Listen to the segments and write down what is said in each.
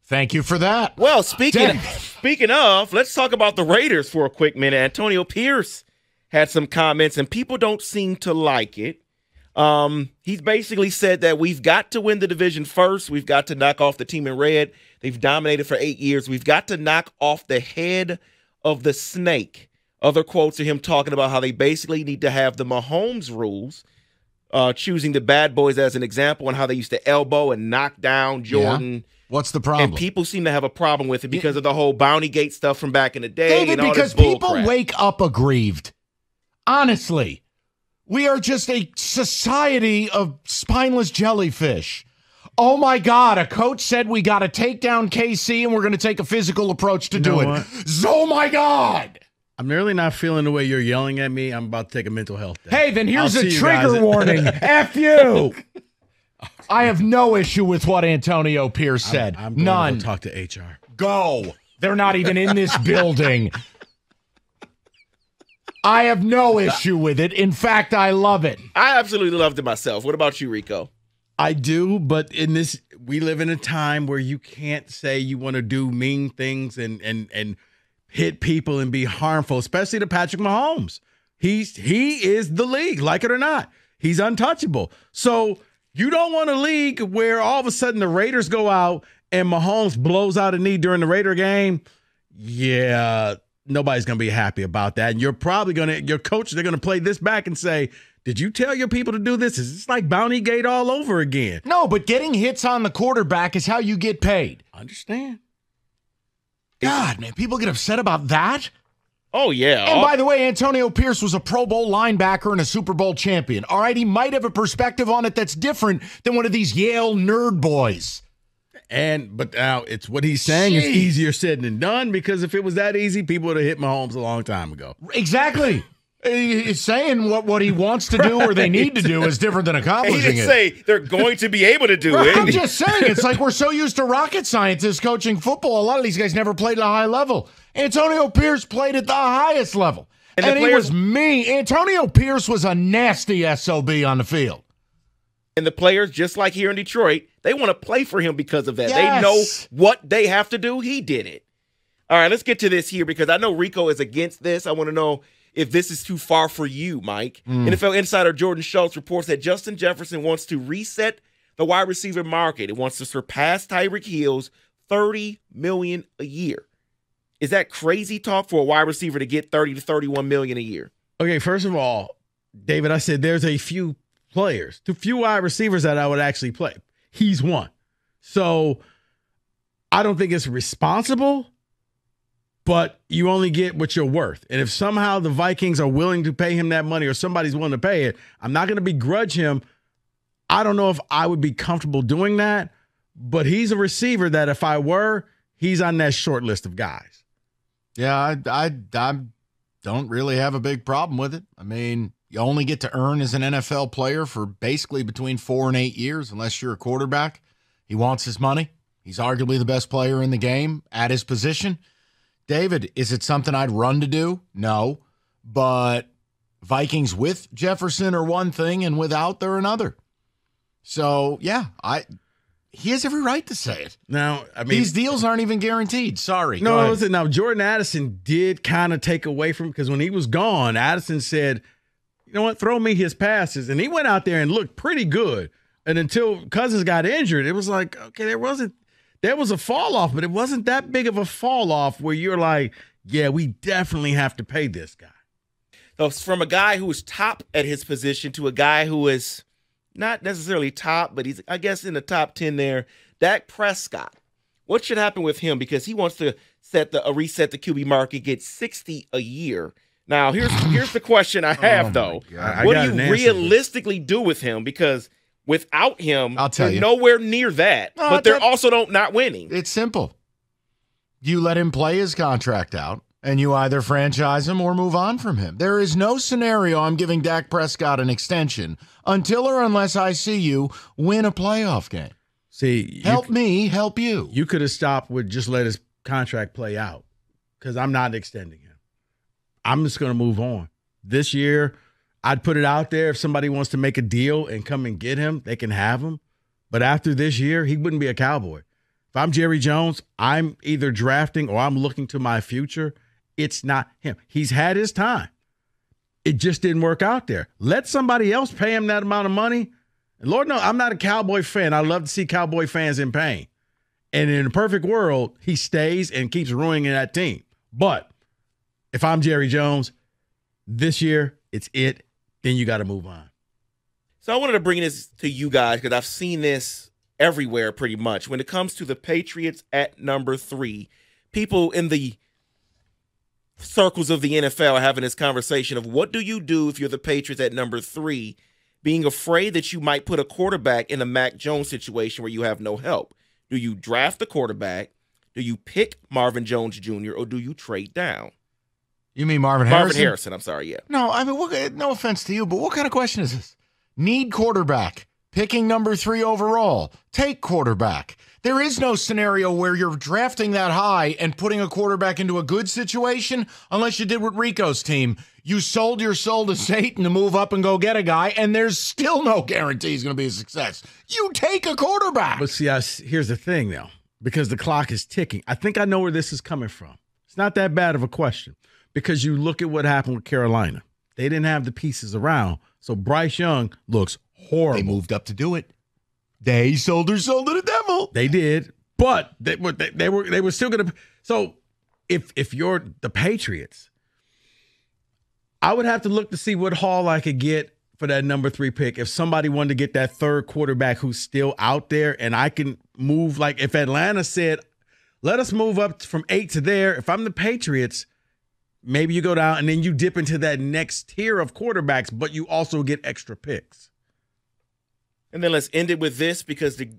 Thank you for that. Well, speaking of, let's talk about the Raiders for a quick minute. Antonio Pierce had some comments, and people don't seem to like it. He's basically said that we've got to win the division first. We've got to knock off the team in red. They've dominated for 8 years. We've got to knock off the head of the snake. Other quotes of him talking about how they basically need to have the Mahomes rules, choosing the bad boys as an example, and how they used to elbow and knock down Jordan. Yeah. What's the problem? And people seem to have a problem with it because of the whole Bounty Gate stuff from back in the day. David, and all because this bull people crap. wake up aggrieved. Honestly, we are just a society of spineless jellyfish. Oh, my God, a coach said we got to take down KC and we're going to take a physical approach to do it. What? Oh, my God. I'm really not feeling the way you're yelling at me. I'm about to take a mental health day. Hey, then here's I'll a see you trigger guys. warning. F you. I have no issue with what Antonio Pierce said. I'm going None. to go talk to HR. Go. They're not even in this building. I have no issue with it. In fact, I love it. I absolutely loved it myself. What about you, Rico? I do, but in this, we live in a time where you can't say you want to do mean things and hit people and be harmful, especially to Patrick Mahomes. He is the league, like it or not. He's untouchable. So you don't want a league where all of a sudden the Raiders go out and Mahomes blows out a knee during the Raider game. Yeah, nobody's going to be happy about that. And you're probably going to, your coach, they're going to play this back and say, did you tell your people to do this? Is this like Bounty Gate all over again? No, but getting hits on the quarterback is how you get paid. Understand. God, man, people get upset about that? Oh, yeah. And by the way, Antonio Pierce was a Pro Bowl linebacker and a Super Bowl champion. All right, he might have a perspective on it that's different than one of these Yale nerd boys. But now it's what he's saying is easier said than done, because if it was that easy, people would have hit Mahomes a long time ago. Exactly. He's saying what he wants to do or they need to do is different than He accomplishing didn't it. say they're going to be able to do it. I'm just saying, it's like we're so used to rocket scientists coaching football. A lot of these guys never played at a high level. Antonio Pierce played at the highest level. And he was mean. Antonio Pierce was a nasty SOB on the field. And the players, just like here in Detroit, they want to play for him because of that. Yes. They know what they have to do. He did it. All right, let's get to this here because I know Rico is against this. I want to know if this is too far for you, Mike. NFL insider Jordan Schultz reports that Justin Jefferson wants to reset the wide receiver market. It wants to surpass Tyreek Hill's $30 million a year. Is that crazy talk for a wide receiver to get $30 to $31 million a year? Okay, first of all, David, I said there's a few players, too few wide receivers that I would actually play. He's one. So I don't think it's responsible, but you only get what you're worth. And if somehow the Vikings are willing to pay him that money or somebody's willing to pay it, I'm not going to begrudge him. I don't know if I would be comfortable doing that, but he's a receiver that if I were, he's on that short list of guys. Yeah, I don't really have a big problem with it. I mean, you only get to earn as an NFL player for basically between 4 and 8 years, unless you're a quarterback. He wants his money. He's arguably the best player in the game at his position. David, is it something I'd run to do? No. But Vikings with Jefferson are one thing, and without, they're another. So, yeah, he has every right to say it. Now, I mean, these deals aren't even guaranteed. Sorry. No, listen, now Jordan Addison did kind of take away from, because when he was gone, Addison said, you know what, throw me his passes. And he went out there and looked pretty good. And until Cousins got injured, it was like, okay, there was a fall off, but it wasn't that big of a fall off where you're like, yeah, we definitely have to pay this guy. So from a guy who is top at his position to a guy who is not necessarily top, but he's, I guess, in the top 10 there, Dak Prescott. What should happen with him? Because he wants to reset the QB market, get 60 a year. Now, here's the question I have, though. What do you realistically do with him? Because without him, I'll tell they're you, nowhere near that. No, but they're also not winning. It's simple. You let him play his contract out, and you either franchise him or move on from him. There is no scenario I'm giving Dak Prescott an extension until or unless I see you win a playoff game. See, help me, help you. You could have stopped with just let his contract play out, because I'm not extending him. I'm just going to move on. This year, I'd put it out there. If somebody wants to make a deal and come and get him, they can have him. But after this year, he wouldn't be a Cowboy. If If I'm Jerry Jones, I'm either drafting or I'm looking to my future. It's not him. He's had his time. It just didn't work out there. Let somebody else pay him that amount of money. And Lord knows, I'm not a Cowboy fan. I love to see Cowboy fans in pain. And in a perfect world, he stays and keeps ruining that team. But if I'm Jerry Jones, this year, it's it. Then you got to move on. So I wanted to bring this to you guys because I've seen this everywhere pretty much. When it comes to the Patriots at number 3, people in the circles of the NFL are having this conversation of what do you do if you're the Patriots at number 3, being afraid that you might put a quarterback in a Mac Jones situation where you have no help. Do you draft the quarterback? Do you pick Marvin Jones Jr., or do you trade down? You mean Marvin Harrison? Marvin Harrison, I'm sorry, yeah. No, I mean, no offense to you, but what kind of question is this? Need quarterback. Picking number 3 overall. Take quarterback. There is no scenario where you're drafting that high and putting a quarterback into a good situation unless you did with Rico's team. You sold your soul to Satan to move up and go get a guy, and there's still no guarantee he's going to be a success. You take a quarterback. But see, here's the thing, though, because the clock is ticking. I think I know where this is coming from. It's not that bad of a question because you look at what happened with Carolina. They didn't have the pieces around, so Bryce Young looks horrible. They moved up to do it. They sold their soul to the devil. They did, but they were still going to. So if you're the Patriots, I would have to look to see what haul I could get for that number 3 pick. If somebody wanted to get that third quarterback who's still out there, and I can move, like if Atlanta said, let us move up from 8 to there. If I'm the Patriots, maybe you go down and then you dip into that next tier of quarterbacks, but you also get extra picks. And then let's end it with this because the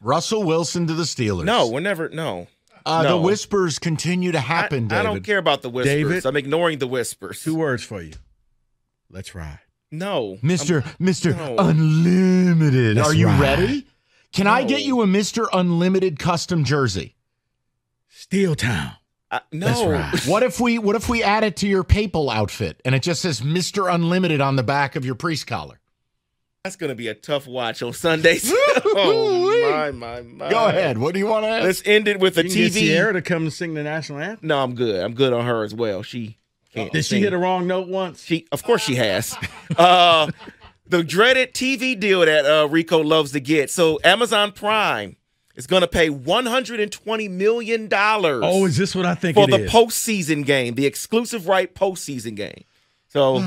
Russell Wilson to the Steelers. No, we're never. No. The whispers continue to happen, David. I don't care about the whispers. David, I'm ignoring the whispers. 2 words for you. Let's ride. No. Mr. Unlimited. Let's Are you ride. ready? Can I get you a Mr. Unlimited custom jersey? Steel Town. No. Let's ride. What if we add it to your PayPal outfit and it just says Mr. Unlimited on the back of your priest collar? That's going to be a tough watch on Sundays. Oh, my. Go ahead. What do you want to add? Let's end it with a You can TV. get Sierra to come and sing the national anthem. No, I'm good. I'm good on her as well. She can't Did she sing. hit a wrong note once? Of course she has. The dreaded TV deal that Rico loves to get. So Amazon Prime is going to pay $120 million. Oh, is this what I think for it the is? postseason game, the exclusive right postseason game. So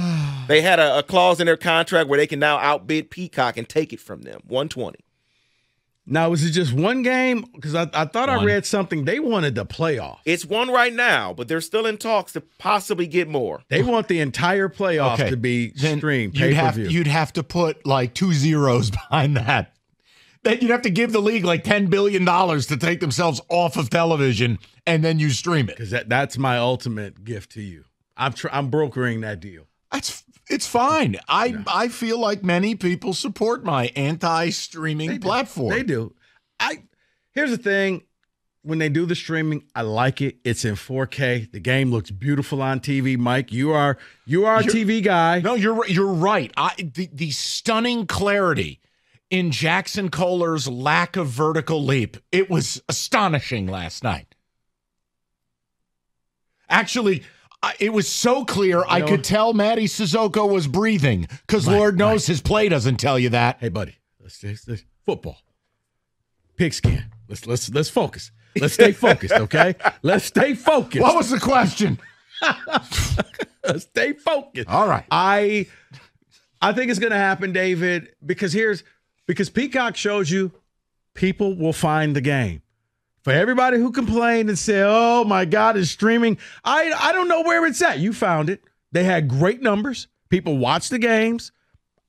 they had a clause in their contract where they can now outbid Peacock and take it from them. 120. Now, was it just one game? Because I thought I read something. They wanted the playoff. It's one right now, but they're still in talks to possibly get more. They want the entire playoff to be streamed, pay-per-view. You'd have to put like 2 zeros behind that. Then you'd have to give the league like $10 billion to take themselves off of television, and then you stream it. Because that's my ultimate gift to you. I'm brokering that deal. It's fine. I feel like many people support my anti-streaming platform. They do. Here's the thing. When they do the streaming, I like it. It's in 4K. The game looks beautiful on TV. Mike, you're a TV guy. No, you're right. The stunning clarity in Jackson Kohler's lack of vertical leap. It was astonishing last night. Actually, it was so clear I could tell Matty Sissoko was breathing because Lord knows his play doesn't tell you that. Hey, buddy, let's football. Pigskin. Let's focus. Let's stay focused, okay? Let's stay focused. What was the question? Let's stay focused. All right. I think it's going to happen, David, because Peacock shows you people will find the game. For everybody who complained and said, oh, my God, it's streaming, I don't know where it's at. You found it. They had great numbers. People watch the games.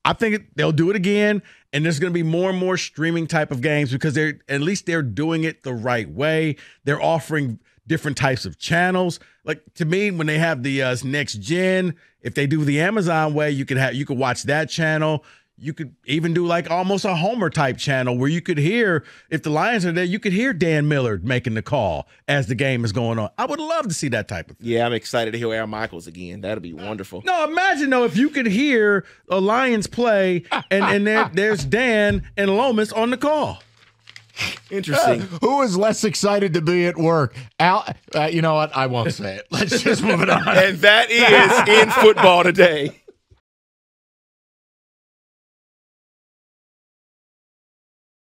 I think they'll do it again, and there's going to be more and more streaming type of games because they're doing it the right way. They're offering different types of channels. Like, to me, when they have the next gen, if they do the Amazon way, you could watch that channel. You could even do like almost a Homer type channel where you could hear, if the Lions are there, you could hear Dan Millard making the call as the game is going on. I would love to see that type of thing. Yeah, I'm excited to hear Aaron Michaels again. That'll be wonderful. No, imagine though if you could hear a Lions play and there's Dan and Lomas on the call. Interesting. Who is less excited to be at work? You know what? I won't say it. Let's just move it on. And that is in football today.